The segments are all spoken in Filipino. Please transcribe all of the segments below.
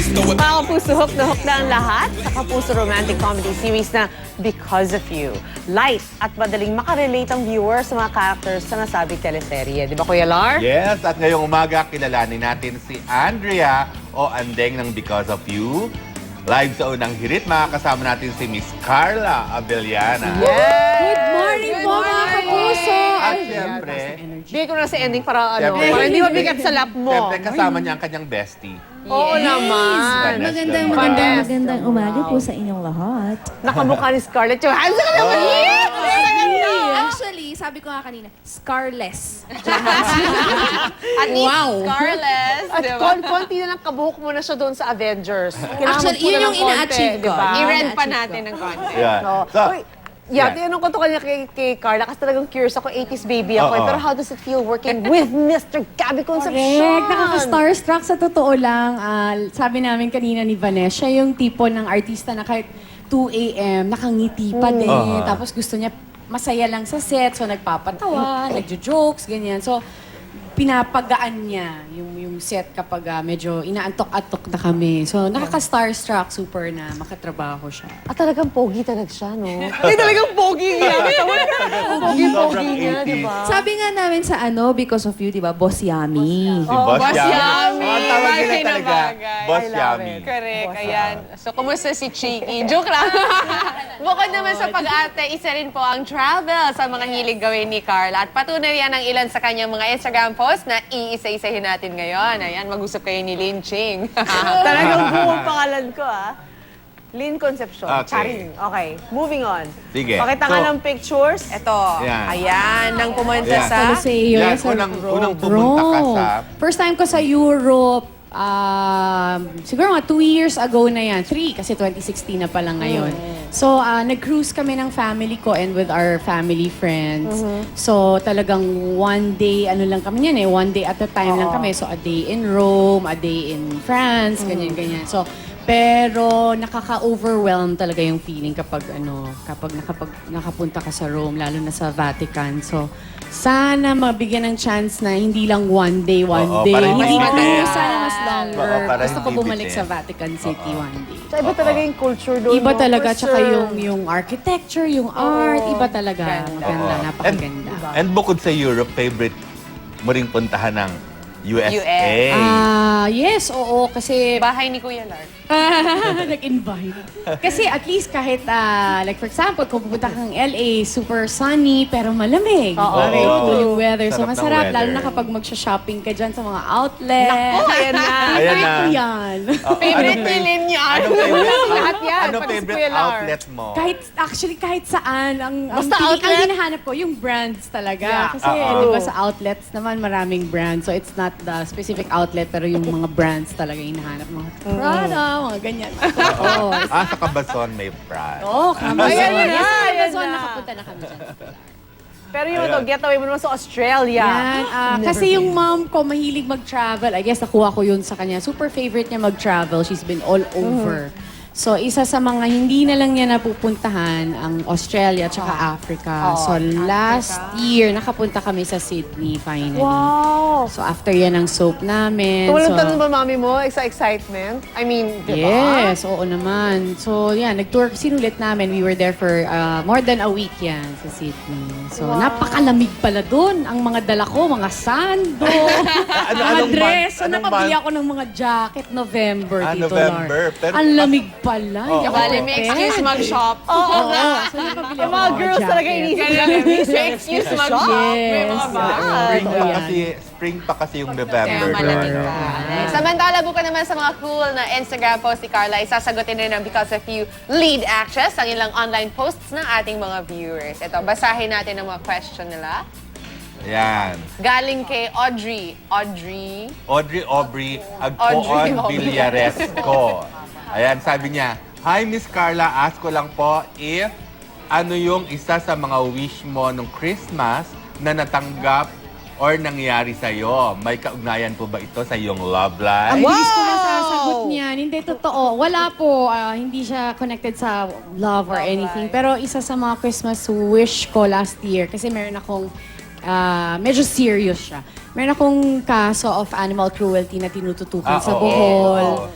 Mga kapuso, hook na ang lahat sa Kapuso Romantic Comedy Series na Because of You. Light at madaling makarelate ang viewers sa mga characters sa nasabing teleserye. Di ba, Kuya Lar? Yes, at ngayong umaga kilalanin natin si Andrea o Andeng ng Because of You. Live sa unang hirit, makakasama natin si Miss Carla Abellana. Good morning po, mga kapuso! At siyempre, Bigay ko na si ending para Siyempre. para hindi mabigat sa lap mo. siyempre kasama niya ang kanyang bestie. Oo naman. Magandang umaga po sa inyong lahat. Nakamukha ni Scarlett Johansson ka naman. Actually, sabi ko nga kanina, scarless. At least Scarlett. At konti na lang kabuhok mo na siya doon sa Avengers. Actually, yun yung ina-achieve ko. I-rent pa natin ng konti. Yeah. Tinanong ko to kanya kay Carla kasi talagang curious ako, 80s baby ako. Oo. Pero how does it feel working with Mr. Gabby Concepcion? Correct. Nakaka-starstruck sa totoo lang. Sabi namin kanina ni Vanessa, siya yung tipo ng artista na kahit 2 a.m. nakangiti pa din. Tapos gusto niya masaya lang sa set. So nagpapatawa, nagjo-jokes, ganyan. So pinapagaan niya yung set kapag medyo inaantok-antok na kami. So nakaka-starstruck super na makatrabaho siya. At talagang pogi talaga siya, no? Ay, talagang pogi niya. Pogi niya, di ba? Sabi nga namin sa Because of You, di ba, Boss Yummy. Si Boss Boss Yami. Yami. Ang tawag nila Bagay na talaga, bagay. Boss I love Yami. it. Correct, ayan. So, kumusta si Cheeky? Joke lang. Bukod naman sa pag-ate, isa rin po ang travel sa mga hilig gawin ni Carla. At patunay yan ang ilan sa kanyang mga Instagram posts na iisa-isahin natin ngayon. Ayan, mag-usap kayo ni Lin Ching. Talagang buong pangalan ko, Lin Concepcion. Okay. Charing. Okay, moving on. Sige. Pakita nga So, ng pictures. Ito. Yan. Ayan, nang pumunta Yan. sa... Coliseo, Yan, sa unang pumunta ka sa... First time ko sa Europe, siguro mga 2 years ago na yan. 3, kasi 2016 na pala ngayon. So, nag-cruise kami ng family ko and with our family friends. So, talagang one day, lang kami yan one day at a time lang kami. So, a day in Rome, a day in France, ganyan-ganyan. So, pero nakaka-overwhelm talaga yung feeling kapag nakapunta ka sa Rome, lalo na sa Vatican. So, sana mabigyan ng chance na hindi lang one day. Oo, Hindi para hindi ko bitin. sana mas longer. Oo, para Gusto ko hindi bumalik bitin. sa Vatican City one day. So, iba talaga yung culture doon. Iba no? talaga, For tsaka sure. yung architecture, yung art, iba talaga. Ganda. Maganda, napakaganda. And bukod sa Europe, favorite mo ring puntahan ng USA. Yes, oo, kasi Bahay ni Kuya Lar. nag-invite. Kasi at least kahit, like for example, kung pupunta kang LA, super sunny pero malamig. Oo. Very cool yung weather. So Sarap ng masarap, lalo weather. na kapag magsha-shopping ka dyan sa mga outlet. Ayan na. Ayan na. Yan. Favorite ni Lin yan. Anong favorite, Lahat yan. anong pati si favorite Kuya Lar. outlet mo? Kahit saan, ang Basta ang outlet? hinahanap ko, yung brands talaga. Yeah. Kasi Oo. di ba sa outlets naman maraming brands. So it's not the specific outlet, pero yung mga brands talaga yung hinahanap. Mga Prada, mga ganyan. Oo. Sa Cabazon may Pride. Oo, Amazon. Ayan na, Yes, ayan Amazon, na. nakapunta na kami dyan. Pero yung getaway mo naman sa Australia. Yan, kasi yung mom ko mahilig mag-travel. I guess nakuha ko yun sa kanya. Super favorite niya mag-travel. She's been all over. So, isa sa mga hindi na lang niya napupuntahan ang Australia at Africa. So, last year, nakapunta kami sa Sydney finally. Wow! So, after yan ang soap namin. Tumalong so, tanong ba mami mo sa excitement? I mean, di ba? Yes, oo naman. So, yan, nag-tour, sinulit namin. We were there for more than a week yan sa Sydney. So, napakalamig pala dun. Ang mga dala ko, mga sando, mga anong dress. So, anong nakabili month? ako ng mga jacket November dito, November. Lar. Pero- Ang lamig pala. Hindi ako Bale, may excuse prepared. mag-shop. Oo, so napabili ako Yung mga ng girls talaga jacket. inisip nila. May excuse mag-shop. May mga Yes. bag. Spring pa Yan. kasi, spring pa kasi yung Kaya November. malamig doon. pa. Samantala, bukan naman sa mga cool na Instagram post ni Carla, isasagutin rin ng Because of You lead actress ang ilang online posts ng ating mga viewers. Ito, basahin natin ang mga question nila. Yan. Galing kay Audrey. Aubrey Audrey Agpoon Aubrey. Villaresco. Ayan, sabi niya, Hi, Miss Carla. Ask ko lang po if ano yung isa sa mga wish mo nung Christmas na natanggap or nangyari sa'yo. May kaugnayan po ba ito sa iyong love life? Ang bilis ko na sasagot niyan. Hindi totoo. Wala po. Hindi siya connected sa love or anything. Pero isa sa mga Christmas wish ko last year, kasi meron akong, medyo serious siya. Meron akong kaso of animal cruelty na tinututukan sa oo. Bohol.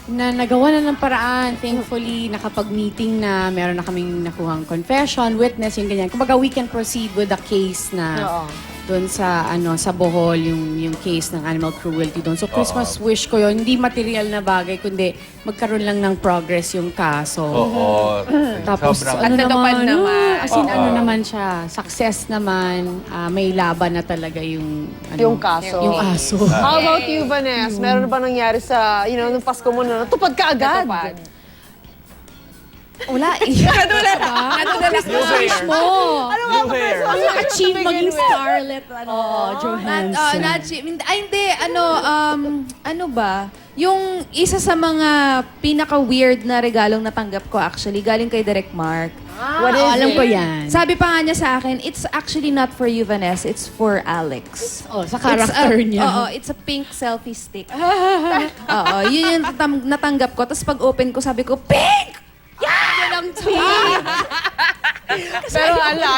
na nagawa na ng paraan. Thankfully, nakapag-meeting na, meron na kaming nakuhang confession, witness, yung ganyan. Kumbaga, we can proceed with the case na doon sa sa Bohol, yung case ng animal cruelty doon. So, Christmas wish ko yun, hindi material na bagay, kundi magkaroon lang ng progress yung kaso. Oo. Tapos, Sobrang- At natupad naman. as in, naman siya, success naman, may laban na talaga yung, Yung kaso. Yung aso. How about you, Vanessa? Meron ba nangyari sa, nung Pasko mo na natupad ka agad? Natupad. Wala eh. Nadulat Christmas wish mo. Ano nga ba hair. Christmas wish Achieve to begin maging with? Scarlett, Johansson. Ano ba? Yung isa sa mga pinaka-weird na regalong natanggap ko actually, galing kay Direk Mark. What is alam ko yan. Sabi pa nga niya sa akin, it's actually not for you, Vanessa. It's for Alex. Oh, sa character niya. Oo, it's a pink selfie stick. Oo, yun yung natanggap ko. Tapos pag open ko, sabi ko, pink! Yan ang tweet. Pero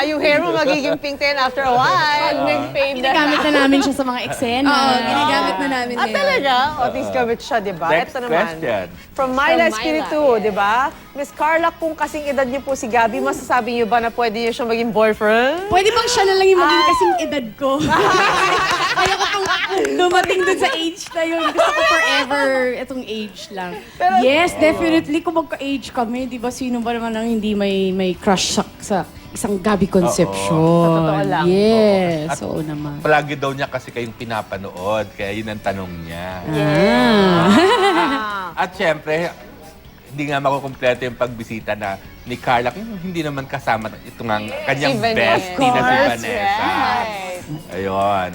yung hair mo magiging pink din after a while. Nag-fade na. Ginagamit na namin siya sa mga eksena. Oo, ginagamit na namin ngayon. Talaga? O, at least gamit siya, di ba? Next Ito naman. question. From Myla From Espiritu, Myla, di ba? Miss Carla, kung kasing edad niyo po si Gabby, masasabi niyo ba na pwede niyo siya maging boyfriend? Pwede bang siya na lang yung maging kasing edad ko? Ayoko pang dumating dun sa age na yun. Gusto ko forever itong age lang. Yes, definitely. Kung magka-age kami, di ba, sino ba naman ang hindi may crush sa isang Gabby Concepcion? Sa totoo lang. Yes, oo naman. Palagi daw niya kasi kayong pinapanood, kaya yun ang tanong niya. At syempre, hindi nga makukumpleto yung pagbisita na ni Carla kung hindi naman kasama ito nga kanyang Si Vanessa. bestie na si Of course, Vanessa. right. Ayun.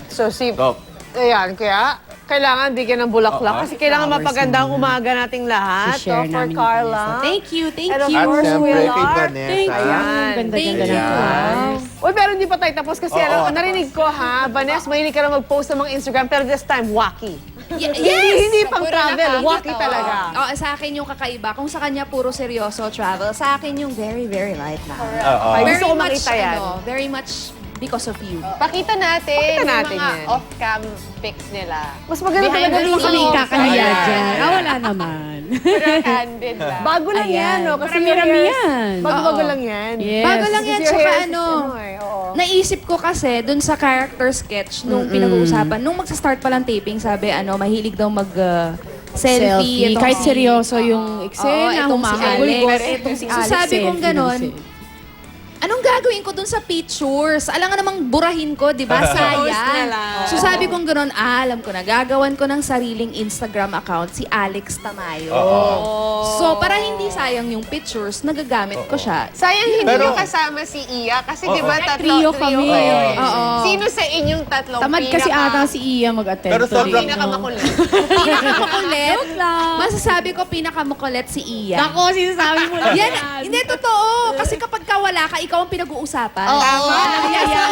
So, So, ayan, kaya kailangan bigyan ng bulaklak kasi kailangan Flowers mapaganda ang naman. umaga nating lahat. I-share for namin ni Carla. Vanessa. Thank you, thank And of you. at course, syempre we kay are. Vanessa. Thank you. Ayan. Ganda-ganda Thank na you. to. Uy, pero hindi pa tayo tapos kasi Oo. narinig ko ha, Vanessa, mahilig ka na mag-post ng mga Instagram pero this time, wacky. Yes! Hindi pang Puro travel, nakakita. wacky talaga. Oo, sa akin yung kakaiba. Kung sa kanya puro seryoso travel, sa akin yung very, very light na. Oo. Ay, Very gusto ko much, makita yan. very much because of you. Pakita natin, Pakita natin yung mga yan. off-cam pics nila. Mas maganda Behind talaga the yung Kami scenes. kakahiya Ayan. dyan. Wala naman. Pero candid lang. Bago lang yan, no? Kasi Marami-rami yung yan. Bago-bago Oo. lang yan. Yes. Bago lang yan, Because your tsaka hair is, ano, oo. naisip ko kasi dun sa character sketch nung pinag-uusapan, nung magsa-start pa lang taping, sabi mahilig daw selfie. itong Kahit si- seryoso yung Oo, eksena, itong si humahagulgol. Alex. Itong si So, Alex, sabi kong selfie ganon, ng anong gagawin ko dun sa pictures? Alam nga namang burahin ko, di ba? Post na Sayang. lang. So sabi kong gano'n, alam ko na, gagawan ko ng sariling Instagram account si Alex Tamayo. So para hindi sayang yung pictures, nagagamit ko siya. Sayang hindi Pero- nyo kasama si Iya kasi di ba Trio kami. kayo eh. Oo. Sino sa inyong tatlong Tamad kasi ata si Iya mag-attend. Pero sobrang- pinakamakulit? Pinakamakulit. Joke lang. Masasabi ko pinakamakulit si Iya. Ako, sinasabi mo lang. Yan, hindi totoo. Kasi kapag wala ka, ikaw ang pinag-uusapan. Tama. Kaya yan.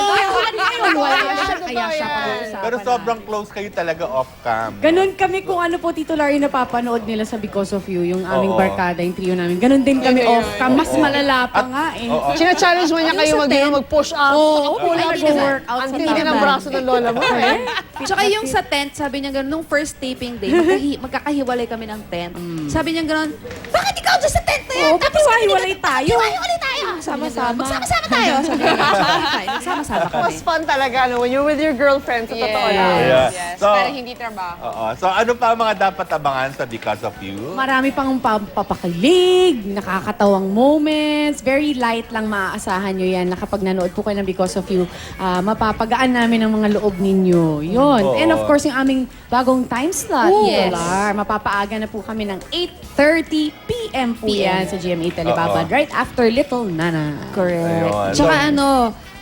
Wala siya. Kaya Totoo siya yan. pag-uusapan. Pero sobrang close kayo talaga off-cam. Ganun kami kung ano po titular yung napapanood nila sa Because of You, yung aming Oo. barkada, yung trio namin. Ganun din kami off-cam. Mas malala pa nga eh. Oo. China-challenge mo niya kayo mag-push up. Oo, nag-workout Ang sa tindi ng taban. braso ng lola mo eh. Tsaka yung sa tent, sabi niya gano'n, nung first taping day, magkakahiwalay kami ng tent. Sabi niya gano'n, bakit ikaw dyan sa tent na yan? Oo, pati hiwalay tayo. Hiwalay tayo. Sama-sama. Magsama-sama tayo. Sabi niya, magsama tayo. Nagsama-sama kami. Mas fun talaga no, when you're with your girlfriend, sa totoo lang. Yeah. Yes, So- pero hindi trabaho. Oo. So ano pa ang mga dapat abangan sa Because of You? Marami pang papakilig, nakakatawang moments, very light lang maaasahan nyo yan na kapag nanood po kayo ng Because of You, mapapagaan namin ang mga loob ninyo. Yun. Oo. And of course, yung aming bagong time slot, Yes. Polar. Mapapaaga na po kami ng 8:30 p.m. po yan sa GMA Telebabad, Oo. right after Little Nana. Correct. Ayun. Tsaka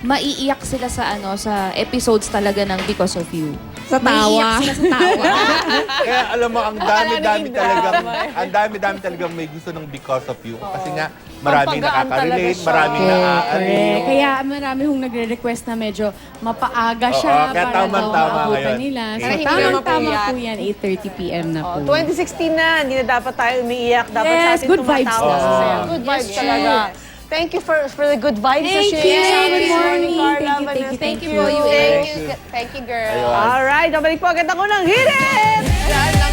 maiiyak sila sa episodes talaga ng Because of You. Sa tawa. Maiiyak sila sa tawa. Kaya alam mo, ang dami-dami naging talagang, drama eh. ang dami-dami talagang may gusto ng Because of You. Kasi nga, maraming Pampagaan nakaka-relate, talaga siya. maraming Correct. naaaliw. Kaya marami hong nagre-request na medyo mapaaga siya Oo, kaya para tama-tama daw maabutan ngayon. nila. So, Para hindi na tamang-tama mapuyat. po yan, 8:30 p.m. na po. 2016 na, hindi na dapat tayo umiiyak. Dapat Yes, sa atin good vibes tumatawa. na. Masaya. Good vibes Yes, talaga. Thank you for the good vibes Thank na you. share. Good morning. Carla, Thank you, Vanessa. Thank you po, you. Thank you, girl. Ayun. Alright, nabalik po agad ako ng Hit It! Yan lang